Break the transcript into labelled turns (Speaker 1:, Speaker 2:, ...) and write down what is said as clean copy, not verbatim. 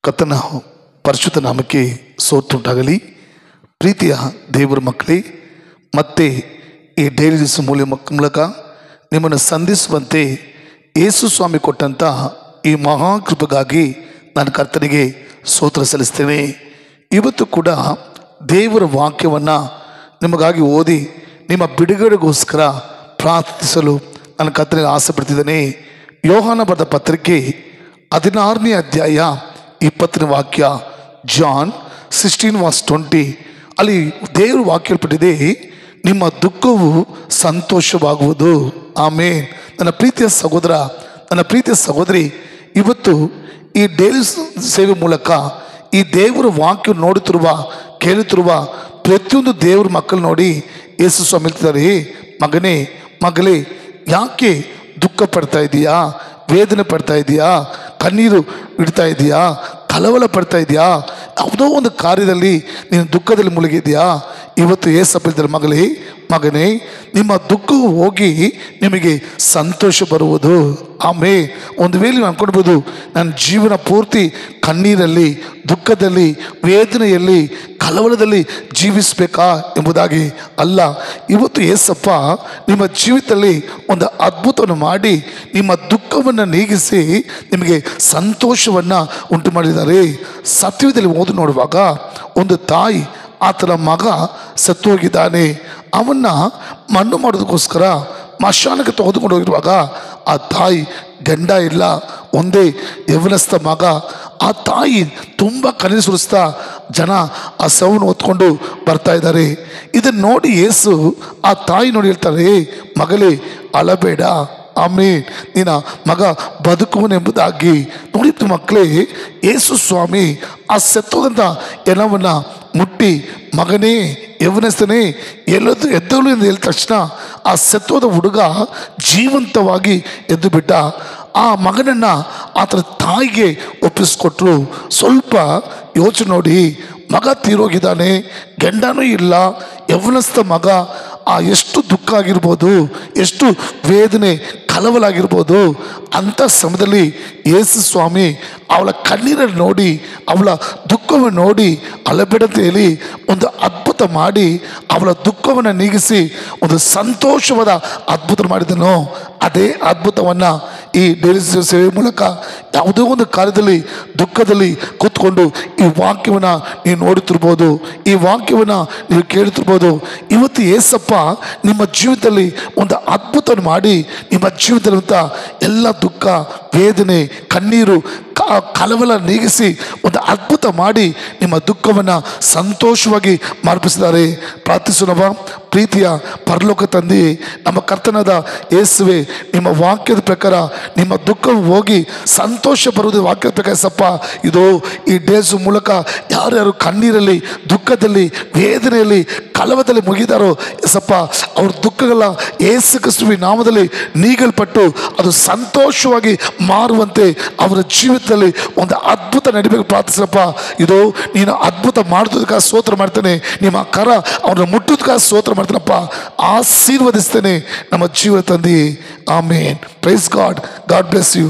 Speaker 1: ಕರ್ತನ ಪರಿಶುದ್ಧ ನಾಮಕ್ಕೆ ಸ್ತೋತ್ರವುಂಟಾಗಲಿ. ಪ್ರೀತಿಯ ದೇವರ ಮಕ್ಕಳೇ, ಮತ್ತೆ ಈ ಡೈಲಿ ನ್ಯೂಸ್ ಮೂಲಕ ನಿಮ್ಮನ್ನು ಸಂಧಿಸುವಂತೆ ಯೇಸು ಸ್ವಾಮಿ ಕೊಟ್ಟಂಥ ಈ ಮಹಾಕೃಪೆಗಾಗಿ ನಾನು ಕರ್ತನಿಗೆ ಸ್ತೋತ್ರ ಸಲ್ಲಿಸ್ತೇನೆ. ಇವತ್ತು ಕೂಡ ದೇವರ ವಾಕ್ಯವನ್ನು ನಿಮಗಾಗಿ ಓದಿ ನಿಮ್ಮ ಬಿಡುಗಡೆಗೋಸ್ಕರ ಪ್ರಾರ್ಥಿಸಲು ನಾನು ಕರ್ತನಿಗೆ ಆಸೆ ಪಡ್ತಿದ್ದೇನೆ. ಯೋಹಾನ ಬರೆದ ಪತ್ರಿಕೆ 16ನೇ ಅಧ್ಯಾಯ 20ನೇ ವಾಕ್ಯ, ಜಾನ್ 16:20. ಅಲ್ಲಿ ದೇವರು ವಾಕ್ಯ ಹೇಳ್ಬಿಟ್ಟಿದೆ, ನಿಮ್ಮ ದುಃಖವು ಸಂತೋಷವಾಗುವುದು. ಆಮೇನ್. ನನ್ನ ಪ್ರೀತಿಯ ಸಹೋದರ, ನನ್ನ ಪ್ರೀತಿಯ ಸಹೋದರಿ, ಇವತ್ತು ಈ ಡೈಲಿ ಸೇವೆ ಮೂಲಕ ಈ ದೇವರ ವಾಕ್ಯ ನೋಡುತ್ತಿರುವ ಕೇಳುತ್ತಿರುವ ಪ್ರತಿಯೊಂದು ದೇವರ ಮಕ್ಕಳು ನೋಡಿ ಯೇಸು ಸ್ವಾಮಿ ಹೇಳ್ತಿದ್ದಾರೆ, ಮಗನೇ ಮಗಳೇ, ಯಾಕೆ ದುಃಖ ಪಡ್ತಾ ಇದೆಯಾ, ವೇದನೆ ಪಡ್ತಾ ಇದೆಯಾ, ಕಣ್ಣೀರು ಇಡ್ತಾ ಇದೆಯಾ, ಕಳವಳ ಪಡ್ತಾ ಇದೆಯಾ, ಯಾವುದೋ ಒಂದು ಕಾರ್ಯದಲ್ಲಿ ನೀನು ದುಃಖದಲ್ಲಿ ಮುಳುಗಿದೆಯಾ? ಇವತ್ತು ಏಸಪ್ಪ ಹೇಳ್ತಾರೆ, ಮಗಳೇ ಮಗನೇ, ನಿಮ್ಮ ದುಃಖವು ಹೋಗಿ ನಿಮಗೆ ಸಂತೋಷ ಬರುವುದು. ಆಮೇಲೆ ಒಂದು ವೇಳೆ ನೀವು ಅಂದ್ಕೊಳ್ಬೋದು, ನನ್ನ ಜೀವನ ಪೂರ್ತಿ ಕಣ್ಣೀರಲ್ಲಿ, ದುಃಖದಲ್ಲಿ, ವೇದನೆಯಲ್ಲಿ, ಕಳವಳದಲ್ಲಿ ಜೀವಿಸಬೇಕಾ ಎಂಬುದಾಗಿ ಅಲ್ಲ. ಇವತ್ತು ಏಸಪ್ಪ ನಿಮ್ಮ ಜೀವಿತದಲ್ಲಿ ಒಂದು ಅದ್ಭುತವನ್ನು ಮಾಡಿ ನಿಮ್ಮ ದುಃಖವನ್ನು ನೀಗಿಸಿ ನಿಮಗೆ ಸಂತೋಷವನ್ನು ಉಂಟು ಮಾಡಿದ್ದಾರೆ. ಸತ್ಯದಲ್ಲಿ ಓದಿ ನೋಡುವಾಗ ಒಂದು ತಾಯಿ, ಆತನ ಮಗ ಸತ್ತು ಹೋಗಿದ್ದಾನೆ, ಅವನ್ನ ಮಣ್ಣು ಮಾಡೋದಕ್ಕೋಸ್ಕರ ಮಶಾನಕ್ಕೆ ತೆಗೆದುಕೊಂಡು ಹೋಗಿರುವಾಗ ಆ ತಾಯಿ ಗಂಡ ಇಲ್ಲ, ಒಂದೇ ಯೌವನಸ್ಥ ಮಗ. ಆ ತಾಯಿ ತುಂಬ ಕಣ್ಣೀರು ಸುರಿಸ್ತಾ ಜನ ಆ ಸೌವನ್ನು ಹೊತ್ಕೊಂಡು ಬರ್ತಾ ಇದ್ದಾರೆ. ಇದನ್ನು ನೋಡಿ ಯೇಸು ಆ ತಾಯಿ ನೋಡಿ ಹೇಳ್ತಾರೆ, ಮಗಳೇ ಅಳಬೇಡ, ಆಮೇಲೆ ನಿನ್ನ ಮಗ ಬದುಕುವನೆಂಬುದಾಗಿ. ನೋಡಿದ್ದು ಮಕ್ಕಳೇ, ಯೇಸು ಸ್ವಾಮಿ ಆ ಸತ್ತೋದಂಥ ಎನವನ್ನು ಮುಟ್ಟಿ, ಮಗನೇ ಯೌವನಸ್ಥನೇ ಎದ್ದಳು ಎಂದು ಹೇಳಿದ ತಕ್ಷಣ ಆ ಸತ್ತೋದ ಹುಡುಗ ಜೀವಂತವಾಗಿ ಎದ್ದು ಬಿಟ್ಟ. ಆ ಮಗನನ್ನು ಆತನ ತಾಯಿಗೆ ಒಪ್ಪಿಸ್ಕೊಟ್ರು. ಸ್ವಲ್ಪ ಯೋಚನೆ ನೋಡಿ, ಮಗ ತೀರೋಗಿದ್ದಾನೆ, ಗಂಡನೂ ಇಲ್ಲ, ಯೌವನಸ್ಥ ಮಗ. ಎಷ್ಟು ದುಃಖ ಆಗಿರ್ಬೋದು, ಎಷ್ಟು ವೇದನೆ ಕಳವಲಾಗಿರ್ಬೋದು. ಅಂಥ ಸಮಯದಲ್ಲಿ ಯೇಸು ಸ್ವಾಮಿ ಅವಳ ಕಣ್ಣೀರನ್ನು ನೋಡಿ, ಅವಳ ದುಃಖವನ್ನು ನೋಡಿ ಅಳಬೇಡಂತ ಹೇಳಿ ಒಂದು ಅದ್ಭುತ ಮಾಡಿ ಅವಳ ದುಃಖವನ್ನು ನೀಗಿಸಿ ಒಂದು ಸಂತೋಷವಾದ ಅದ್ಭುತ ಮಾಡಿದನು. ಅದೇ ಅದ್ಭುತವನ್ನು ಈ ಡೈಲಿ ಸೇವೆ ಮೂಲಕ ಯಾವುದೋ ಒಂದು ಕಾರ್ಯದಲ್ಲಿ ದುಃಖದಲ್ಲಿ ಕೂತ್ಕೊಂಡು ಈ ವಾಕ್ಯವನ್ನು ನೀವು ನೋಡುತ್ತಿರ್ಬೋದು, ಈ ವಾಕ್ಯವನ್ನು ನೀವು ಕೇಳುತ್ತಿರ್ಬೋದು. ಇವತ್ತು ಏಸಪ್ಪ ನಿಮ್ಮ ಜೀವಿತದಲ್ಲಿ ಒಂದು ಅದ್ಭುತವನ್ನು ಮಾಡಿ ನಿಮ್ಮ ಜೀವಿತದಂಥ ಎಲ್ಲ ದುಃಖ, ವೇದನೆ, ಕಣ್ಣೀರು, ಕಳವಳ ನೀಗಿಸಿ ಒಂದು ಅದ್ಭುತ ಮಾಡಿ ನಿಮ್ಮ ದುಃಖವನ್ನು ಸಂತೋಷವಾಗಿ ಮಾರ್ಪಿಸಿದ್ದಾರೆ. ಪ್ರಾರ್ಥಿಸೋಣವಾ? ಪ್ರೀತಿಯ ಪರಲೋಕ ತಂದೆ, ನಮ್ಮ ಕರ್ತನಾದ ಯೇಸುವೆ, ನಿಮ್ಮ ವಾಕ್ಯದ ಪ್ರಕಾರ ನಿಮ್ಮ ದುಃಖವು ಹೋಗಿ ಸಂತೋಷ ಬರುವುದು ವಾಕ್ಯದ ಪ್ರಕಾರ ಸಪ್ಪ. ಇದು ಈ ಡೇಸ್ ಮೂಲಕ ಯಾರ್ಯಾರು ಕಣ್ಣೀರಲ್ಲಿ, ದುಃಖದಲ್ಲಿ, ವೇದನೆಯಲ್ಲಿ, ಕಳವದಲ್ಲಿ ಮುಗಿದಾರೋ ಸಪ್ಪ, ಅವ್ರ ದುಃಖಗಳ ಯೇಸು ಕ್ರಿಸ್ತುವಿನ ನಾಮದಲ್ಲಿ ನೀಗಲ್ಪಟ್ಟು ಅದು ಸಂತೋಷವಾಗಿ ಮಾರುವಂತೆ ಅವರ ಜೀವಿತದಲ್ಲಿ ಒಂದು ಅದ್ಭುತ ನಡಿಬೇಕು ಪ್ರಾರ್ಥಿಸಪ್ಪ. ಇದು ನೀನು ಅದ್ಭುತ ಮಾಡೋದಕ್ಕೆ ಸ್ತೋತ್ರ ಮಾಡ್ತೇನೆ, ನಿಮ್ಮ ಕರ ಅವ್ರನ್ನ ಮುಟ್ಟೋದಕ್ಕೆ ಸ್ತೋತ್ರ ಮಾಡ್ತೇನಪ್ಪ. ಆಶೀರ್ವದಿಸ್ತೇನೆ ನಮ್ಮ ಜೀವ ತಂದೆ. Amen. Praise God. God bless you.